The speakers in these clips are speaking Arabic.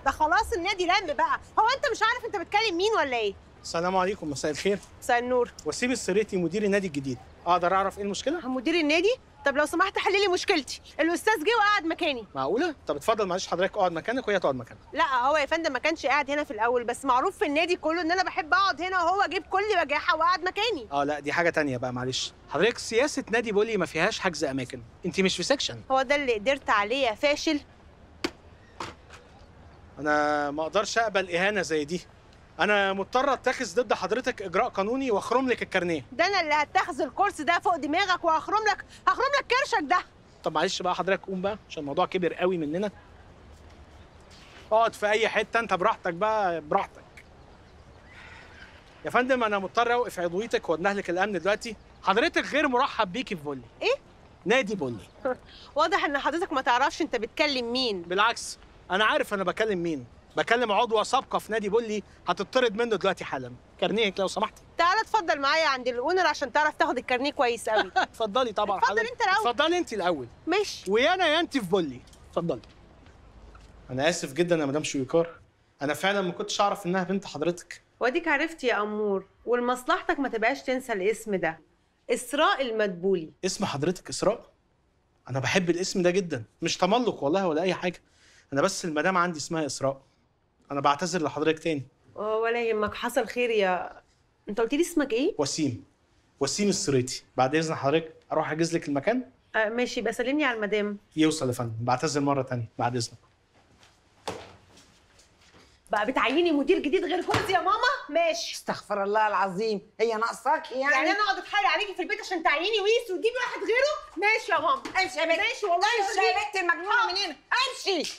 ده خلاص النادي لم بقى. هو انت مش عارف انت بتكلم مين ولا ايه؟ السلام عليكم، مساء الخير. مساء النور. وسيم السريتي مدير النادي الجديد، اقدر اعرف ايه المشكله؟ مدير النادي؟ طب لو سمحت حل لي مشكلتي، الاستاذ جه وقعد مكاني. معقوله؟ طب اتفضل، معلش حضرتك اقعد مكانك وهي تقعد مكانها. لا هو يا فندم ما كانش قاعد هنا في الاول، بس معروف في النادي كله ان انا بحب اقعد هنا، وهو جه بكل بجاحه وقعد مكاني. لا دي حاجه تانية بقى، معلش حضرتك سياسه نادي بولي ما فيهاش حجز اماكن، انت مش في سكشن. هو ده اللي قدرت عليه يا فاشل؟ انا ما اقدرش اقبل اهانه زي دي. انا مضطر اتخذ ضد حضرتك اجراء قانوني واخرم لك الكارنيه. ده انا اللي هتخذ الكورس ده فوق دماغك وهخرم لك كرشك ده. طب معلش بقى حضرتك قوم بقى عشان الموضوع كبر قوي مننا. اقعد في اي حته انت براحتك بقى، براحتك. يا فندم انا مضطر اوقف عضويتك وانهلك الامن دلوقتي. حضرتك غير مرحب بيكي في بولي. ايه؟ نادي بولي. واضح ان حضرتك ما تعرفش انت بتكلم مين. بالعكس انا عارف انا بكلم مين. بكلم عضوه سابقه في نادي بولي هتطرد منه دلوقتي حالا. كارنيهك لو سمحتي. تعالى اتفضل معايا عند الاونر عشان تعرف تاخد الكارنيه كويس قوي. اتفضلي طبعا. اتفضل انت الاول. اتفضلي انت الاول. ماشي. ويا انا يا انت في بولي. اتفضلي. انا اسف جدا يا مدام شويكار، انا فعلا ما كنتش اعرف انها بنت حضرتك. واديك عرفت يا امور، ولمصلحتك ما تبقاش تنسى الاسم ده، اسراء المدبولي. اسم حضرتك اسراء؟ انا بحب الاسم ده جدا، مش تملق والله ولا اي حاجه. انا بس المدام عندي اسمها اسراء. انا بعتذر لحضرتك تاني. ولا يهمك، حصل خير. يا انت قلت لي اسمك ايه؟ وسيم السريتي. بعد اذن حضرتك اروح احجز لك المكان. ماشي، بس سلمني على المدام. يوصل يا فندم، بعتذر مره تانية بعد اذنك. بقى بتعيني مدير جديد غير جوزي يا ماما؟ ماشي. استغفر الله العظيم، هي ناقصاكي يعني انا اقعد اتحايل عليكي في البيت عشان تعيني ويس وتجيبي واحد غيره؟ ماشي يا ماما. امشي يا بنت، ماشي والله. امشي يا بنت المجنونه من هنا، امشي.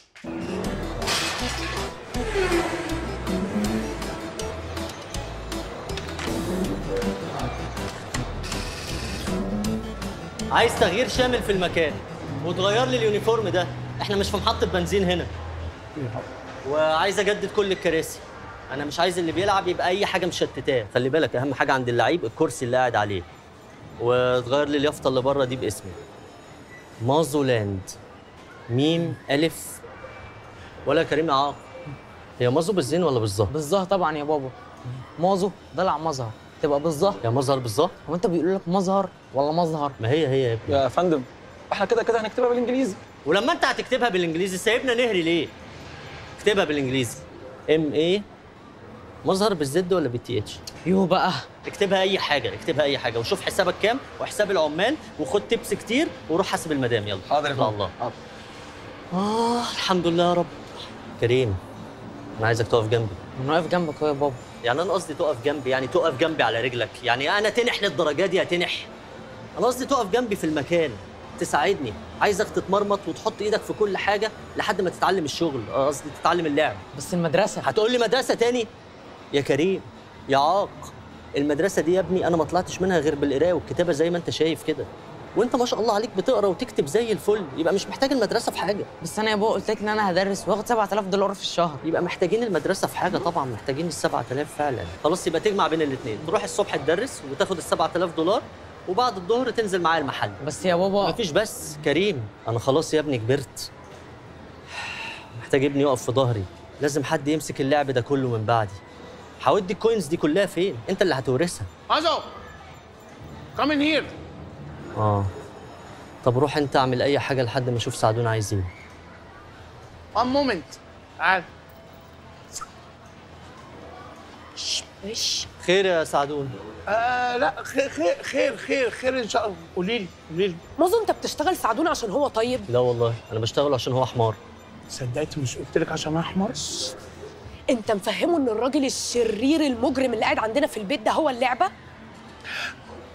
عايز تغيير شامل في المكان وتغير لي اليونيفورم ده، احنا مش في محطة بنزين هنا. وعايز اجدد كل الكراسي. انا مش عايز اللي بيلعب يبقى اي حاجة مشتتاه، خلي بالك اهم حاجة عند اللعيب الكرسي اللي قاعد عليه. وتغير لي اليافطة اللي بره دي باسمي. مازولاند. ميم الف ولا كريم عاق. هي مازو بالزين ولا بالظه؟ بالظه طبعا يا بابا. مازو ضلع مظهر، تبقى بالظه. يا مظهر بالظه؟ هو انت بيقولوا لك مظهر ولا مظهر؟ ما هي يا ابني. يا فندم احنا كده كده هنكتبها بالانجليزي. ولما انت هتكتبها بالانجليزي سايبنا نهري ليه؟ اكتبها بالانجليزي. ام ايه مظهر بالزد ولا بالتي اتش؟ يو بقى. اكتبها اي حاجه، اكتبها اي حاجه، وشوف حسابك كام وحساب العمال، وخد تبس كتير وروح حاسب المدام. يلا حاضر يا فندم. الله. حاضر. الحمد لله يا رب. كريم انا عايزك تقف جنبي. انا واقف جنبك اهو يا بابا. يعني انا قصدي تقف جنبي، يعني تقف جنبي على رجلك، يعني انا تنح للدرجه دي هتنح؟ انا قصدي تقف جنبي في المكان تساعدني. عايزك تتمرمط وتحط ايدك في كل حاجه لحد ما تتعلم الشغل، قصدي تتعلم اللعب. بس المدرسه. هتقول لي مدرسه تاني؟ يا كريم يا عاق، المدرسه دي يا ابني انا ما طلعتش منها غير بالقرايه والكتابه زي ما انت شايف كده، وانت ما شاء الله عليك بتقرا وتكتب زي الفل، يبقى مش محتاج المدرسه في حاجه. بس انا يا بابا قلت لك ان انا هدرس واخد $7000 في الشهر. يبقى محتاجين المدرسه في حاجه طبعا، محتاجين ال7000 فعلا. خلاص يبقى تجمع بين الاثنين، تروح الصبح تدرس وتاخد ال7000 $، وبعد الظهر تنزل معايا المحل. بس يا بابا مفيش بس كريم، انا خلاص يا ابني كبرت، محتاج ابني يقف في ظهري، لازم حد يمسك اللعب ده كله من بعدي. هودي الكوينز دي كلها فين؟ انت اللي هتورثها. عزو كم ان هير. طب روح انت اعمل اي حاجه لحد ما اشوف سعدون عايز ايه. وان مومنت. تعال. خير يا سعدون؟ لا خير ان شاء الله. قولي لي مازو انت بتشتغل سعدون عشان هو طيب؟ لا والله انا بشتغل عشان هو حمار. صدقت مش قلت لك عشان انا احمر؟ انت مفهمه ان الراجل الشرير المجرم اللي قاعد عندنا في البيت ده هو اللعبه؟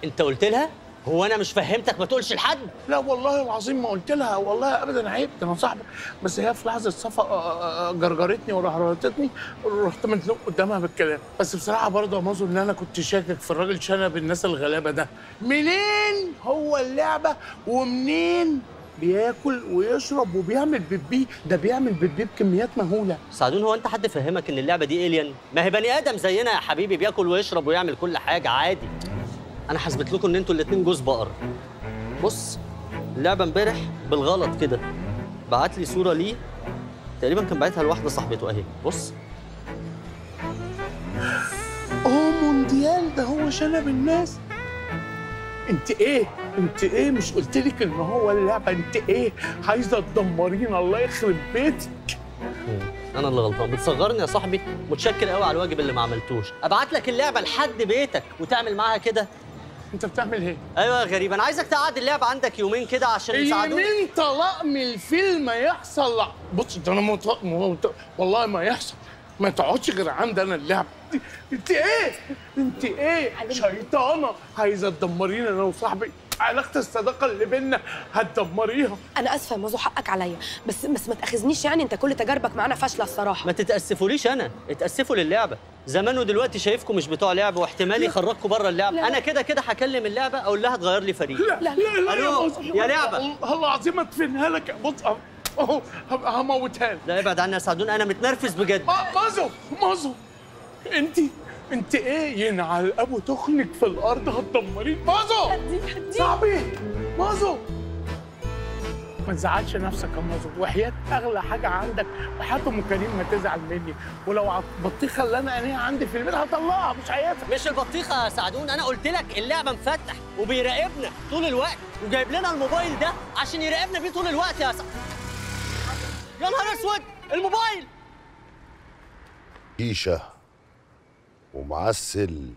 انت قلت لها؟ هو انا مش فهمتك ما تقولش لحد؟ لا والله العظيم ما قلت لها، والله ابدا عيب، ده انا صاحبك. بس هي في لحظه صفا جرجرتني ورهرتني ورحت مدلوق قدامها بالكلام. بس بصراحه برضه يا مازو ان انا كنت شاكك في الراجل شنب الناس الغلابه ده. منين هو اللعبه ومنين بياكل ويشرب وبيعمل بيبي؟ ده بيعمل بيبي بكميات مهوله. سعدون هو انت حد فهمك ان اللعبه دي الين؟ ما هي بني ادم زينا يا حبيبي، بياكل ويشرب ويعمل كل حاجه عادي. انا حسبت لكم ان انتوا الاثنين جوز بقر. بص اللعبه امبارح بالغلط كده بعت لي صوره ليه تقريبا كان باعتها لواحده صاحبته اهي، بص. مونديال ده هو شنب الناس. انت ايه مش قلت لك ان هو اللعبه؟ انت ايه عايزه تدمرينا؟ الله يخرب بيتك. انا اللي غلطان، بتصغرني يا صاحبي. متشكر قوي على الواجب اللي ما عملتوش، ابعت لك اللعبه لحد بيتك وتعمل معاها كده. انت بتعمل ايه؟ ايوه يا غريب، انا عايزك تقعد اللعبه عندك يومين كده عشان يساعدوك. يومين طلاق من الفيلم يحصل؟ لا بص، ده انا والله ما يحصل. ما تقعدش غير عندي انا اللعبه. انت ايه شيطانه عايزه تدمرينا انا وصاحبي. علاقه الصداقه اللي بينا هتدمريها. انا اسفه يا مازو، حقك عليا، بس ما تاخذنيش، يعني انت كل تجاربك معانا فاشله الصراحه. ما تتاسفوليش، انا اتاسفوا للعبه. زمان ودلوقتي شايفكم مش بتوع لعبه، واحتمال يخرجكم بره اللعبه. لا. انا كده هكلم اللعبه اقول لها تغير لي فريق. لا الو يا لعبه، والله العظيم ادفنها لك. بص اهو هموتها لك. لا ابعد عني يا سعدون، انا متنرفز بجد. مازو انت ايه ينعل ابو تخنك في الارض هتدمرين. مازو صاحبي، مازو ما تزعلش نفسك يا مازو، وحياة اغلى حاجه عندك وحياة ام كريم ما تزعل مني. ولو البطيخه اللي انا عينيها عندي في البيت هطلعها، مش عايزها. مش البطيخه يا سعدون، انا قلت لك اللعبه مفتح وبيراقبنا طول الوقت، وجايب لنا الموبايل ده عشان يراقبنا بيه طول الوقت يا سعدون. يا نهار اسود، الموبايل شيشه ومعسل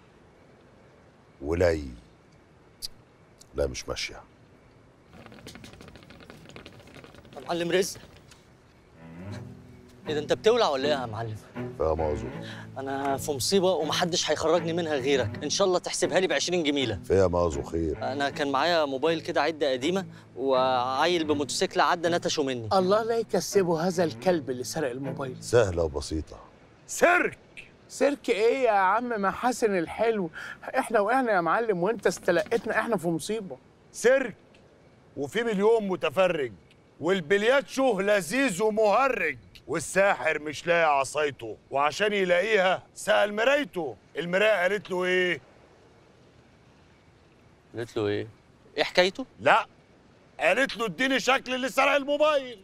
ولي. لا مش ماشيه. يا معلم رزق، ايه ده انت بتولع ولا ايه يا معلم؟ يا مازو انا في مصيبه ومحدش هيخرجني منها غيرك، ان شاء الله تحسبها لي ب 20 جميله. يا مازو خير. انا كان معايا موبايل كده عده قديمه، وعيل بموتوسيكل عدى نتشه مني. الله لا يكسبه هذا الكلب اللي سرق الموبايل. سهله وبسيطه. سيرك ايه يا عم محاسن الحلو؟ احنا وقعنا يا معلم وانت استلقيتنا، احنا في مصيبه. سيرك وفي مليون متفرج، والبلياتشو لذيذ ومهرج، والساحر مش لاقي عصايته، وعشان يلاقيها سأل مرايته. المرايه قالت له ايه؟ قالت له ايه؟ ايه حكايته؟ لا قالت له اديني شكل اللي سرق الموبايل.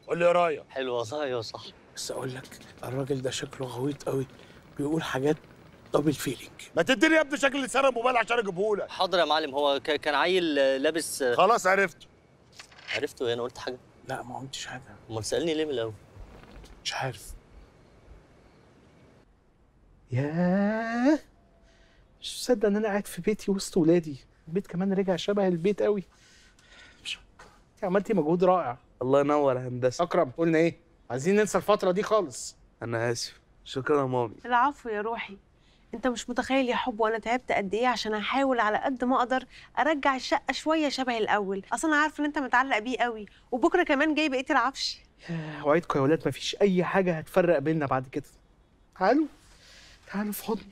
قول لي يا رايه. حلو والله يا صح. بس اقول لك الراجل ده شكله غويط قوي، بيقول حاجات دبل فيلينج. ما تديني يا ابني شكل اللي سرق الموبايل عشان اجيبه لك. حاضر يا معلم، هو كان عيل لابس. خلاص عرفته. عرفته ايه؟ انا قلت حاجه؟ لا ما قلتش حاجه. امال سالني ليه من الاول؟ مش عارف. ياه، مش مصدق ان انا قاعد في بيتي وسط ولادي. البيت كمان رجع شبه البيت قوي. عملتي مجهود رائع. الله ينور يا هندسه. اكرم، قلنا ايه؟ عايزين ننسى الفتره دي خالص. انا اسف. شكرا يا مامي. العفو يا روحي. انت مش متخيل يا حب وانا تعبت قد ايه عشان احاول على قد ما اقدر ارجع الشقه شويه شبه الاول. اصلا انا عارفه ان انت متعلق بيه قوي، وبكره كمان جاي بقيه العفش. وعدكم يا ولاد مفيش اي حاجه هتفرق بيننا بعد كده. تعالوا في حضني.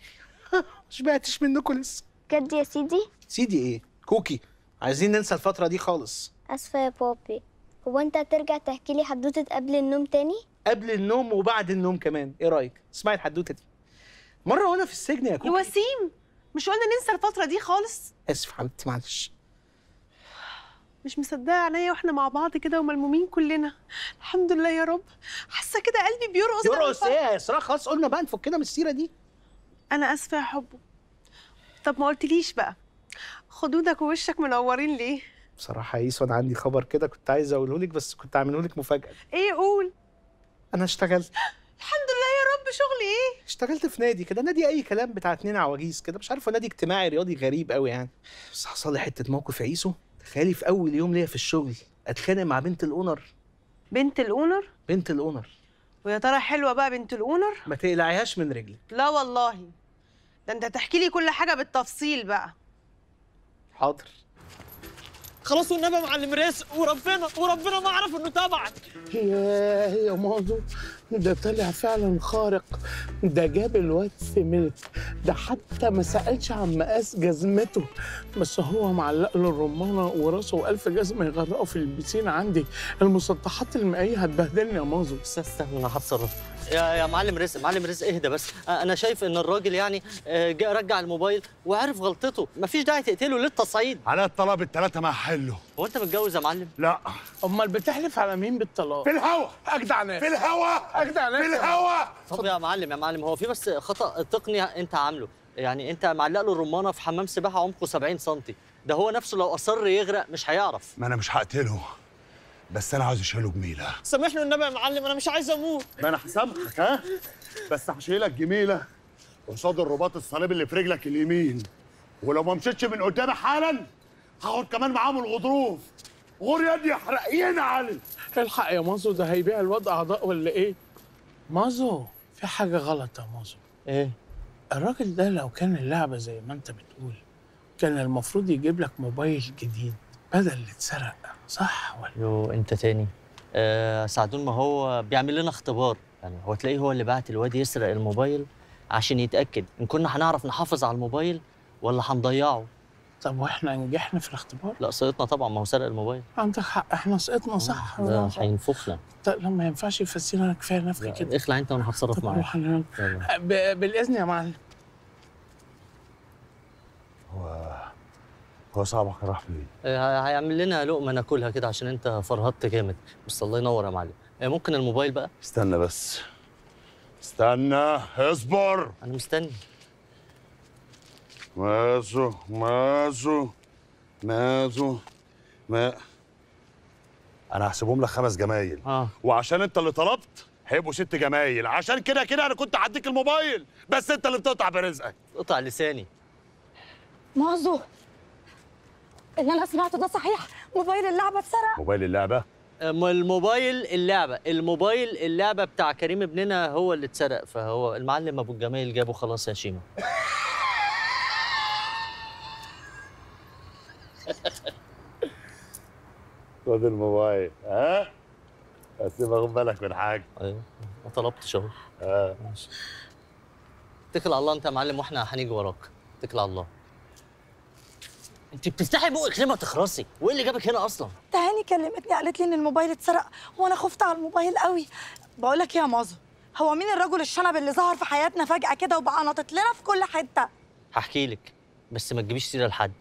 مش بعتش منكم لسه. بجد يا سيدي؟ سيدي ايه؟ كوكي، عايزين ننسى الفتره دي خالص. اسفه يا بابي، هو انت هترجع تحكي لي حدوته قبل النوم تاني؟ قبل النوم وبعد النوم كمان، ايه رايك؟ اسمعي الحدوته دي. مره وانا في السجن يا كوكي. يا وسيم، مش قلنا ننسى الفتره دي خالص؟ اسف حبيبتي معلش. مش مصدقه عينيا واحنا مع بعض كده وملمومين كلنا. الحمد لله يا رب. حاسه كده قلبي بيرقص. يرقص ايه يا اسراء؟ خلاص قلنا بقى نفكنا من السيره دي. انا اسفه يا حبه. طب ما قلتليش بقى، خدودك ووشك منورين ليه؟ بصراحه يا يسو انا عندي خبر كده كنت عايز اقوله لك، بس كنت هعمله لك مفاجاه. ايه؟ قول. انا اشتغلت. الحمد لله يا رب. شغل ايه؟ اشتغلت في نادي كده، نادي اي كلام بتاع 2 عواجيز كده، مش عارفه، نادي اجتماعي رياضي غريب قوي يعني. بس حصل لي حته موقف يا عيسو. تخيلي في اول يوم ليا في الشغل اتخانق مع بنت الاونر. بنت الاونر؟ بنت الاونر. ويا ترى حلوه بقى بنت الاونر؟ ما تقلعيهاش من رجلك. لا والله، ده انت تحكي لي كل حاجه بالتفصيل بقى. حاضر. خلاص والنبي يا معلم رزق، وربنا ما اعرف انه تبعك. يا مازو، ده طلع فعلا خارق. ده جاب الواد في ملك، ده حتى ما سألش عن مقاس جزمته، بس هو معلق له الرمانه وراسه و1000 جزمه يغرقوا في البسين عندي. المسطحات المائيه هتبهدلني يا مازو. استنى انا هتصرف. يا معلم رزق، معلم رزق اهدى بس. انا شايف ان الراجل يعني جه رجع الموبايل وعرف غلطته، مفيش داعي تقتله للتصعيد. على الطلب الثلاثه ما حله. هو انت متجوز يا معلم؟ لا. امال بتحلف على مين بالطلاق؟ في الهوا اجدع ناس، في الهوا اجدع ناس في الهوا. طب يا معلم هو في بس خطأ تقني انت عامله، يعني انت معلق له الرمانه في حمام سباحه عمقه 70 سم، ده هو نفسه لو اصر يغرق مش هيعرف. ما انا مش هقتله، بس انا عاوز اشيله جميله. سامحني النبي يا معلم، انا مش عايز اموت. ما انا هسامحك ها، بس هشيلك جميله قصاد الرباط الصليبي اللي في رجلك اليمين، ولو ما مشيتش من قدامي حالا هاخد كمان معاهم الغضروف. غور يدي يحرق ينعل. الحق يا مازو، ده هيبيع الواد اعضاء ولا ايه؟ مازو في حاجه غلط يا مازو. ايه؟ الراجل ده لو كان اللعبه زي ما انت بتقول كان المفروض يجيب لك موبايل جديد بدل اللي اتسرق، صح ولا؟ يو انت تاني. سعدون ما هو بيعمل لنا اختبار، يعني هو تلاقيه هو اللي بعت الواد يسرق الموبايل عشان يتأكد إن كنا هنعرف نحافظ على الموبايل ولا هنضيعه. طب واحنا نجحنا في الاختبار؟ لا سقطنا طبعا، ما هو سرق الموبايل. عندك حق، احنا سقطنا صح. ده هينفخنا. طب لا ما ينفعش يفسينا، كفايه نفخ كده. اخلع انت وانا هتصرف معاك. بالاذن يا معلم. هو صاحبك راح فين؟ هيعمل لنا لقمه ناكلها كده عشان انت فرهطت جامد، بس الله ينور يا معلم. ممكن الموبايل بقى؟ استنى بس، استنى، اصبر. انا مستني. مازو ما انا هحسبهم لك 5 جمايل. وعشان انت اللي طلبت هيبقوا 6 جمايل، عشان كده انا كنت هديك الموبايل، بس انت اللي بتقطع برزقك. قطع لساني. مازو اللي انا سمعته ده صحيح؟ موبايل اللعبه اتسرق؟ موبايل اللعبه؟ الموبايل اللعبه بتاع كريم ابننا هو اللي اتسرق، فهو المعلم ابو الجمايل جابه خلاص يا شيماء. خد الموبايل، ها؟ بس باخد بالك من حاجه. ايوه ما طلبتش اهو. ماشي. اتكل على الله انت يا معلم واحنا هنيجي وراك. اتكل على الله. انت بتفتحي بقك ليه ما تخرسي؟ وايه اللي جابك هنا اصلا؟ تهاني كلمتني قالت لي ان الموبايل اتسرق وانا خفت على الموبايل قوي. بقول لك ايه يا مازو، هو مين الرجل الشنب اللي ظهر في حياتنا فجأة كده وبقى ناطط لنا في كل حتة؟ هحكي لك بس ما تجيبيش سيره لحد.